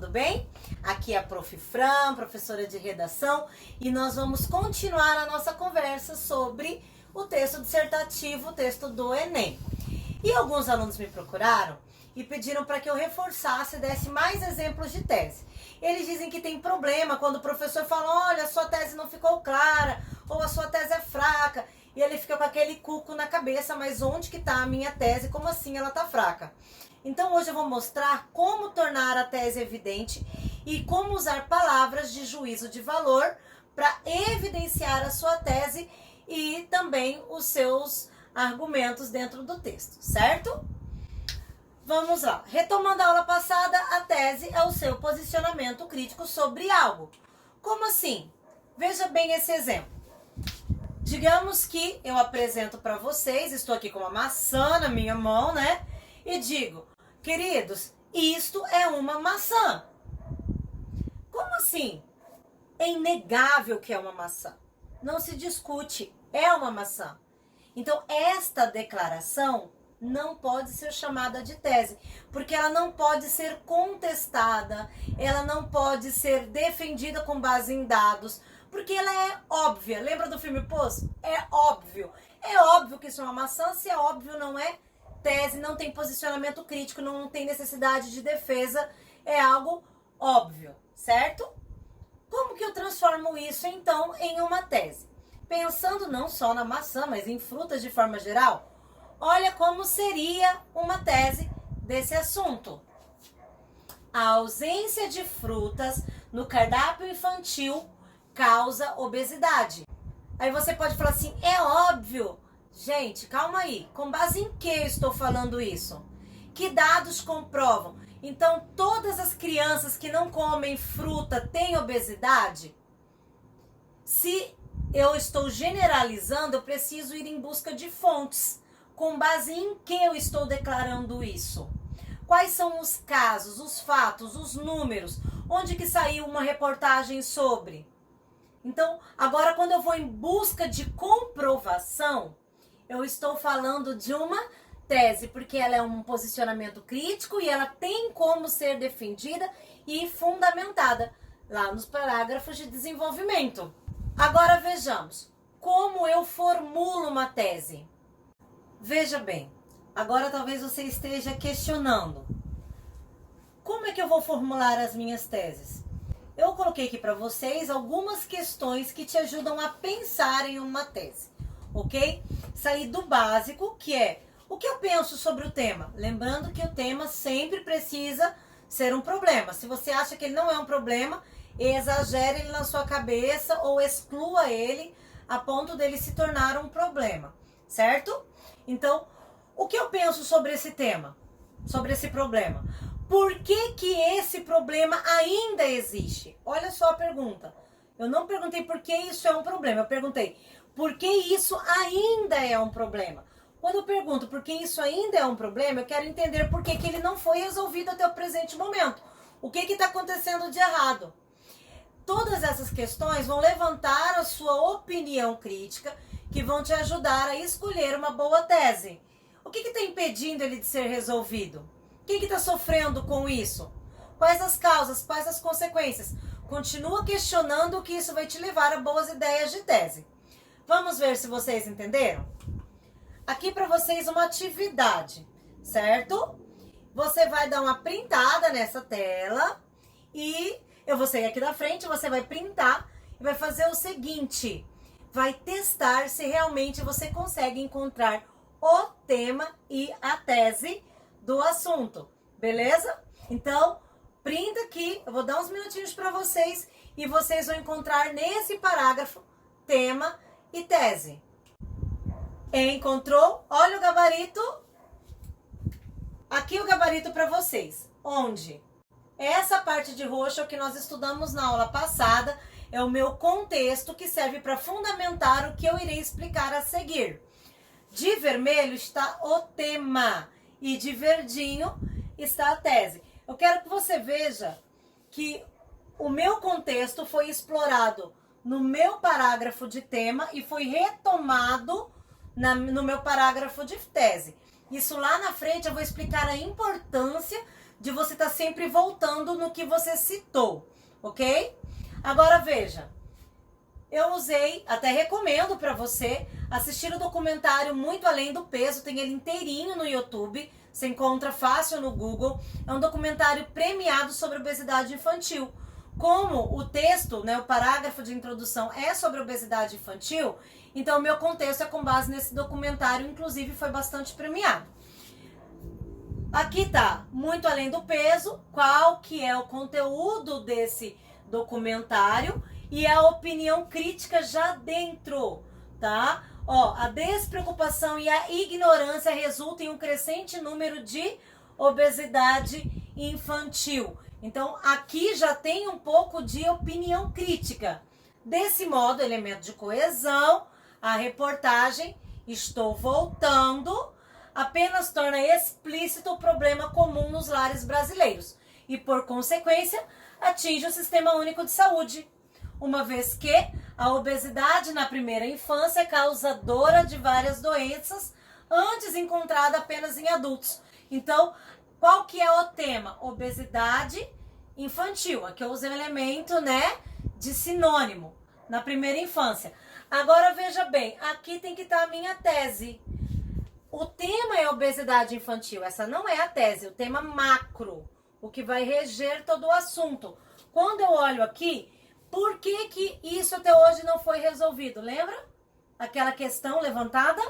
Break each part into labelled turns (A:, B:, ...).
A: tudo bem? Aqui é a Prof. Fran, professora de redação, e nós vamos continuar a nossa conversa sobre o texto dissertativo, o texto do Enem. E alguns alunos me procuraram e pediram para que eu reforçasse e desse mais exemplos de tese. Eles dizem que tem problema quando o professor fala, olha, a sua tese não ficou clara, ou a sua tese é fraca, e ele fica com aquele cuco na cabeça, mas onde que está a minha tese? Como assim ela está fraca? Então hoje eu vou mostrar como tornar a tese evidente e como usar palavras de juízo de valor para evidenciar a sua tese e também os seus argumentos dentro do texto, certo? Vamos lá. Retomando a aula passada, a tese é o seu posicionamento crítico sobre algo. Como assim? Veja bem esse exemplo. Digamos que eu apresento para vocês, estou aqui com uma maçã na minha mão, né? E digo, queridos, isto é uma maçã. Como assim? É inegável que é uma maçã. Não se discute, é uma maçã. Então, esta declaração não pode ser chamada de tese, porque ela não pode ser contestada, ela não pode ser defendida com base em dados, porque ela é óbvia. Lembra do filme Poço? É óbvio. É óbvio que isso é uma maçã, se é óbvio não é tese, não tem posicionamento crítico, não tem necessidade de defesa, é algo óbvio, certo? Como que eu transformo isso então em uma tese? Pensando não só na maçã, mas em frutas de forma geral, olha como seria uma tese desse assunto. A ausência de frutas no cardápio infantil causa obesidade. Aí você pode falar assim, é óbvio. Gente, calma aí. Com base em que eu estou falando isso? Que dados comprovam? Então, todas as crianças que não comem fruta têm obesidade? Se eu estou generalizando, eu preciso ir em busca de fontes. Com base em que eu estou declarando isso? Quais são os casos, os fatos, os números? Onde que saiu uma reportagem sobre? Então, agora quando eu vou em busca de comprovação, eu estou falando de uma tese, porque ela é um posicionamento crítico e ela tem como ser defendida e fundamentada lá nos parágrafos de desenvolvimento. Agora vejamos, como eu formulo uma tese? Veja bem, agora talvez você esteja questionando, como é que eu vou formular as minhas teses? Eu coloquei aqui para vocês algumas questões que te ajudam a pensar em uma tese, ok? Sair do básico, que é o que eu penso sobre o tema. Lembrando que o tema sempre precisa ser um problema. Se você acha que ele não é um problema, exagere ele na sua cabeça ou exclua ele a ponto dele se tornar um problema, certo? Então, o que eu penso sobre esse tema, sobre esse problema? Por que que esse problema ainda existe? Olha só a pergunta. Eu não perguntei por que isso é um problema, eu perguntei por que isso ainda é um problema. Quando eu pergunto por que isso ainda é um problema, eu quero entender por que que ele não foi resolvido até o presente momento. O que está acontecendo de errado? Todas essas questões vão levantar a sua opinião crítica, que vão te ajudar a escolher uma boa tese. O que está impedindo ele de ser resolvido? Quem que está sofrendo com isso? Quais as causas? Quais as consequências? Continua questionando, que isso vai te levar a boas ideias de tese. Vamos ver se vocês entenderam? Aqui para vocês uma atividade, certo? Você vai dar uma printada nessa tela e eu vou sair aqui da frente, você vai printar e vai fazer o seguinte, vai testar se realmente você consegue encontrar o tema e a tese do assunto, beleza? Então, printa aqui, eu vou dar uns minutinhos para vocês e vocês vão encontrar nesse parágrafo tema e tese. Encontrou? Olha o gabarito. Aqui o gabarito para vocês. Onde? Essa parte de roxo é o que nós estudamos na aula passada, é o meu contexto que serve para fundamentar o que eu irei explicar a seguir. De vermelho está o tema e de verdinho está a tese. Eu quero que você veja que o meu contexto foi explorado no meu parágrafo de tema e foi retomado no meu parágrafo de tese. Isso lá na frente eu vou explicar a importância de você estar sempre voltando no que você citou, ok? Agora veja, eu usei, até recomendo para você assistir o documentário Muito Além do Peso, tem ele inteirinho no YouTube, você encontra fácil no Google, é um documentário premiado sobre obesidade infantil. Como o texto, né, o parágrafo de introdução é sobre obesidade infantil, então o meu contexto é com base nesse documentário, inclusive foi bastante premiado. Aqui tá, Muito Além do Peso, qual que é o conteúdo desse documentário e a opinião crítica já dentro, tá? Ó, a despreocupação e a ignorância resultam em um crescente número de obesidade infantil. Então, aqui já tem um pouco de opinião crítica. Desse modo, elemento de coesão, a reportagem, estou voltando, apenas torna explícito o problema comum nos lares brasileiros e, por consequência, atinge o Sistema Único de Saúde, uma vez que a obesidade na primeira infância é causadora de várias doenças, antes encontrada apenas em adultos. Então, qual que é o tema? Obesidade infantil. Aqui eu usei um elemento, né, de sinônimo, na primeira infância. Agora, veja bem, aqui tem que estar a minha tese. O tema é obesidade infantil, essa não é a tese, o tema macro, o que vai reger todo o assunto. Quando eu olho aqui, por que que isso até hoje não foi resolvido? Lembra? Aquela questão levantada?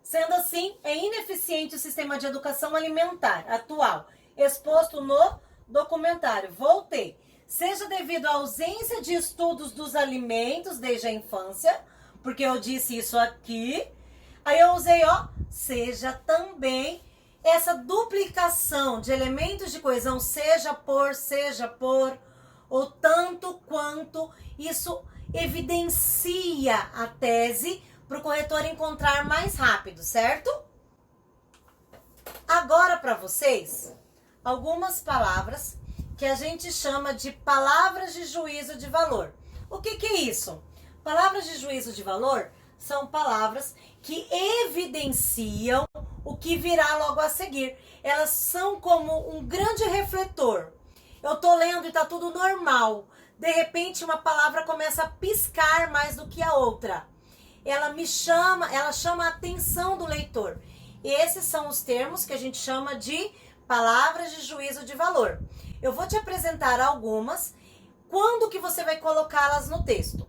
A: Sendo assim, é ineficiente o sistema de educação alimentar atual, exposto no documentário. Voltei. Seja devido à ausência de estudos dos alimentos desde a infância, porque eu disse isso aqui. Aí eu usei, ó, seja também essa duplicação de elementos de coesão, seja por, ou tanto quanto, isso evidencia a tese para o corretor encontrar mais rápido, certo? Agora para vocês, algumas palavras que a gente chama de palavras de juízo de valor. O que que é isso? Palavras de juízo de valor são palavras que evidenciam o que virá logo a seguir. Elas são como um grande refletor. Eu tô lendo e tá tudo normal. De repente uma palavra começa a piscar mais do que a outra. Ela chama a atenção do leitor. Esses são os termos que a gente chama de palavras de juízo de valor. Eu vou te apresentar algumas. Quando que você vai colocá-las no texto?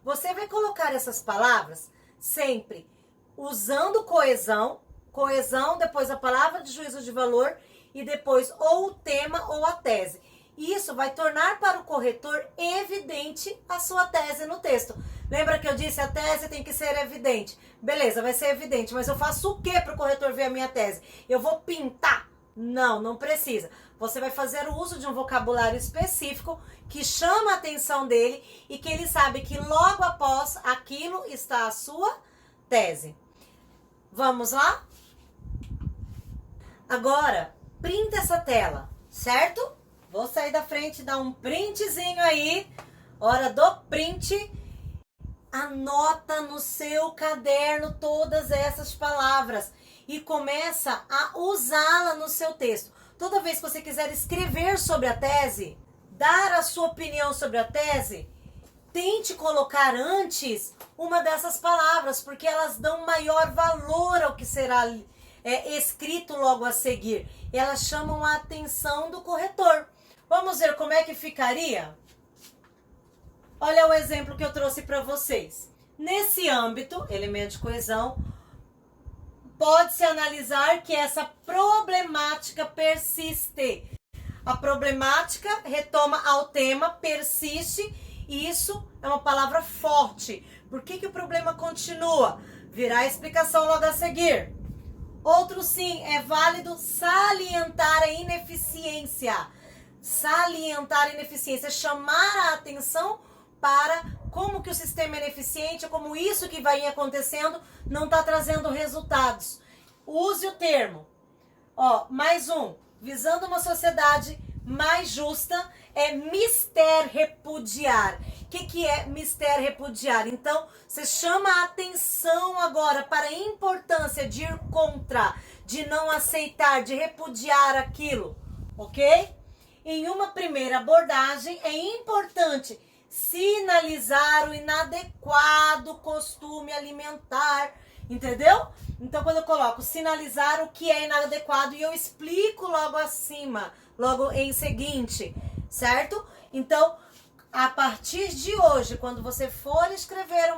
A: Você vai colocar essas palavras sempre usando coesão, depois a palavra de juízo de valor e depois ou o tema ou a tese. Isso vai tornar para o corretor evidente a sua tese no texto. Lembra que eu disse a tese tem que ser evidente? Beleza, vai ser evidente, mas eu faço o que para o corretor ver a minha tese? Eu vou pintar? Não, não precisa. Você vai fazer o uso de um vocabulário específico que chama a atenção dele e que ele sabe que logo após aquilo está a sua tese. Vamos lá? Agora, printa essa tela, certo? Vou sair da frente e dar um printzinho aí. Hora do print. Anota no seu caderno todas essas palavras e começa a usá-la no seu texto. Toda vez que você quiser escrever sobre a tese, dar a sua opinião sobre a tese, tente colocar antes uma dessas palavras, porque elas dão maior valor ao que será escrito logo a seguir. Elas chamam a atenção do corretor. Vamos ver como é que ficaria? Olha o exemplo que eu trouxe para vocês. Nesse âmbito, elemento de coesão, pode-se analisar que essa problemática persiste. A problemática retoma ao tema, persiste, e isso é uma palavra forte. Por que que o problema continua? Virá a explicação logo a seguir. Outro sim, é válido salientar a ineficiência. Salientar a ineficiência, chamar a atenção para como que o sistema é ineficiente, como isso que vai acontecendo não está trazendo resultados. Use o termo. Ó, mais um. Visando uma sociedade mais justa, é mister repudiar. O que é mister repudiar? Então, você chama a atenção agora para a importância de ir contra, de não aceitar, de repudiar aquilo, ok? Em uma primeira abordagem, é importante sinalizar o inadequado costume alimentar, entendeu? Então, quando eu coloco sinalizar o que é inadequado, e eu explico logo acima, logo em seguinte, certo? Então, a partir de hoje, quando você for escrever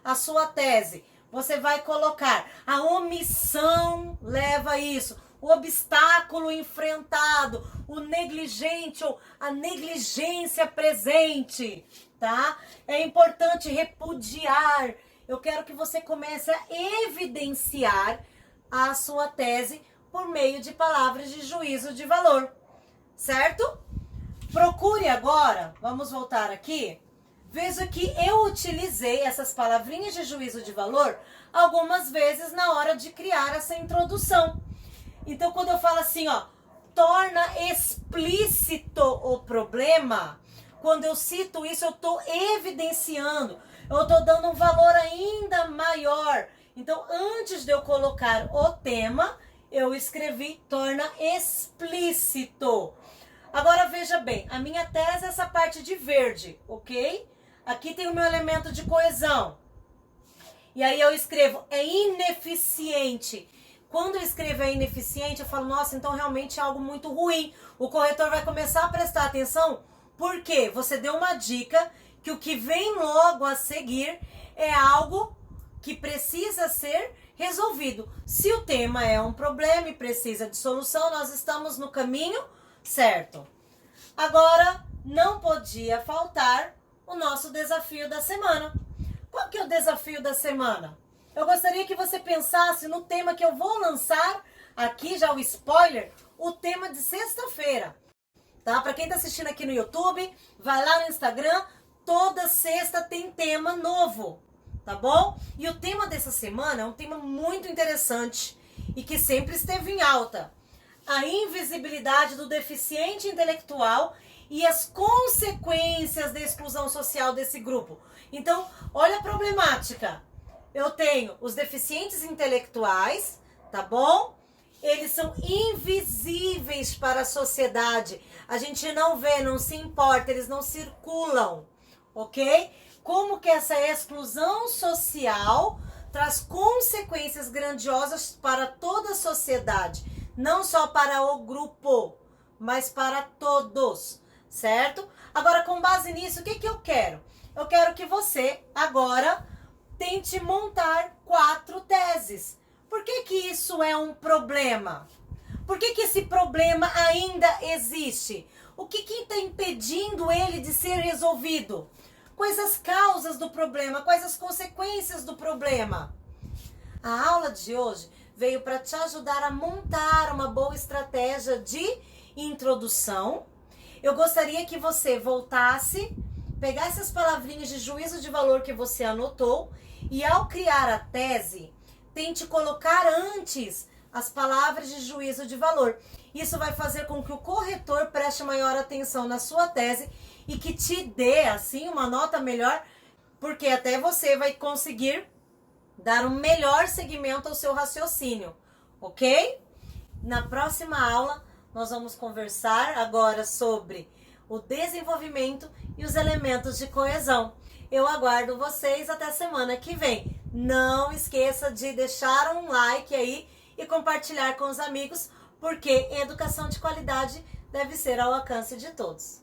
A: a sua tese, você vai colocar a omissão leva a isso, o obstáculo enfrentado, o negligente ou a negligência presente, tá? É importante repudiar. Eu quero que você comece a evidenciar a sua tese por meio de palavras de juízo de valor, certo? Procure agora, vamos voltar aqui, veja que eu utilizei essas palavrinhas de juízo de valor algumas vezes na hora de criar essa introdução. Então, quando eu falo assim, ó, torna explícito o problema, quando eu cito isso, eu estou evidenciando, eu estou dando um valor ainda maior. Então, antes de eu colocar o tema, eu escrevi torna explícito. Agora, veja bem, a minha tese é essa parte de verde, ok? Aqui tem o meu elemento de coesão. E aí eu escrevo, é ineficiente. Quando eu escrevo é ineficiente, eu falo, nossa, então realmente é algo muito ruim. O corretor vai começar a prestar atenção, porque você deu uma dica que o que vem logo a seguir é algo que precisa ser resolvido. Se o tema é um problema e precisa de solução, nós estamos no caminho certo. Agora, não podia faltar o nosso desafio da semana. Qual que é o desafio da semana? Eu gostaria que você pensasse no tema que eu vou lançar aqui, já o spoiler, o tema de sexta-feira. Tá? Para quem está assistindo aqui no YouTube, vai lá no Instagram, toda sexta tem tema novo, tá bom? E o tema dessa semana é um tema muito interessante e que sempre esteve em alta. A invisibilidade do deficiente intelectual e as consequências da exclusão social desse grupo. Então, olha a problemática. Eu tenho os deficientes intelectuais, tá bom? Eles são invisíveis para a sociedade. A gente não vê, não se importa, eles não circulam, ok? Como que essa exclusão social traz consequências grandiosas para toda a sociedade. Não só para o grupo, mas para todos, certo? Agora, com base nisso, o que que eu quero? Eu quero que você, agora, tente montar 4 teses. Por que que isso é um problema? Por que que esse problema ainda existe? O que que está impedindo ele de ser resolvido? Quais as causas do problema? Quais as consequências do problema? A aula de hoje veio para te ajudar a montar uma boa estratégia de introdução. Eu gostaria que você voltasse, pegasse as palavrinhas de juízo de valor que você anotou e, ao criar a tese, tente colocar antes as palavras de juízo de valor. Isso vai fazer com que o corretor preste maior atenção na sua tese e que te dê, assim, uma nota melhor, porque até você vai conseguir dar um melhor segmento ao seu raciocínio, ok? Na próxima aula, nós vamos conversar agora sobre o desenvolvimento e os elementos de coesão. Eu aguardo vocês até semana que vem. Não esqueça de deixar um like aí e compartilhar com os amigos, porque educação de qualidade deve ser ao alcance de todos.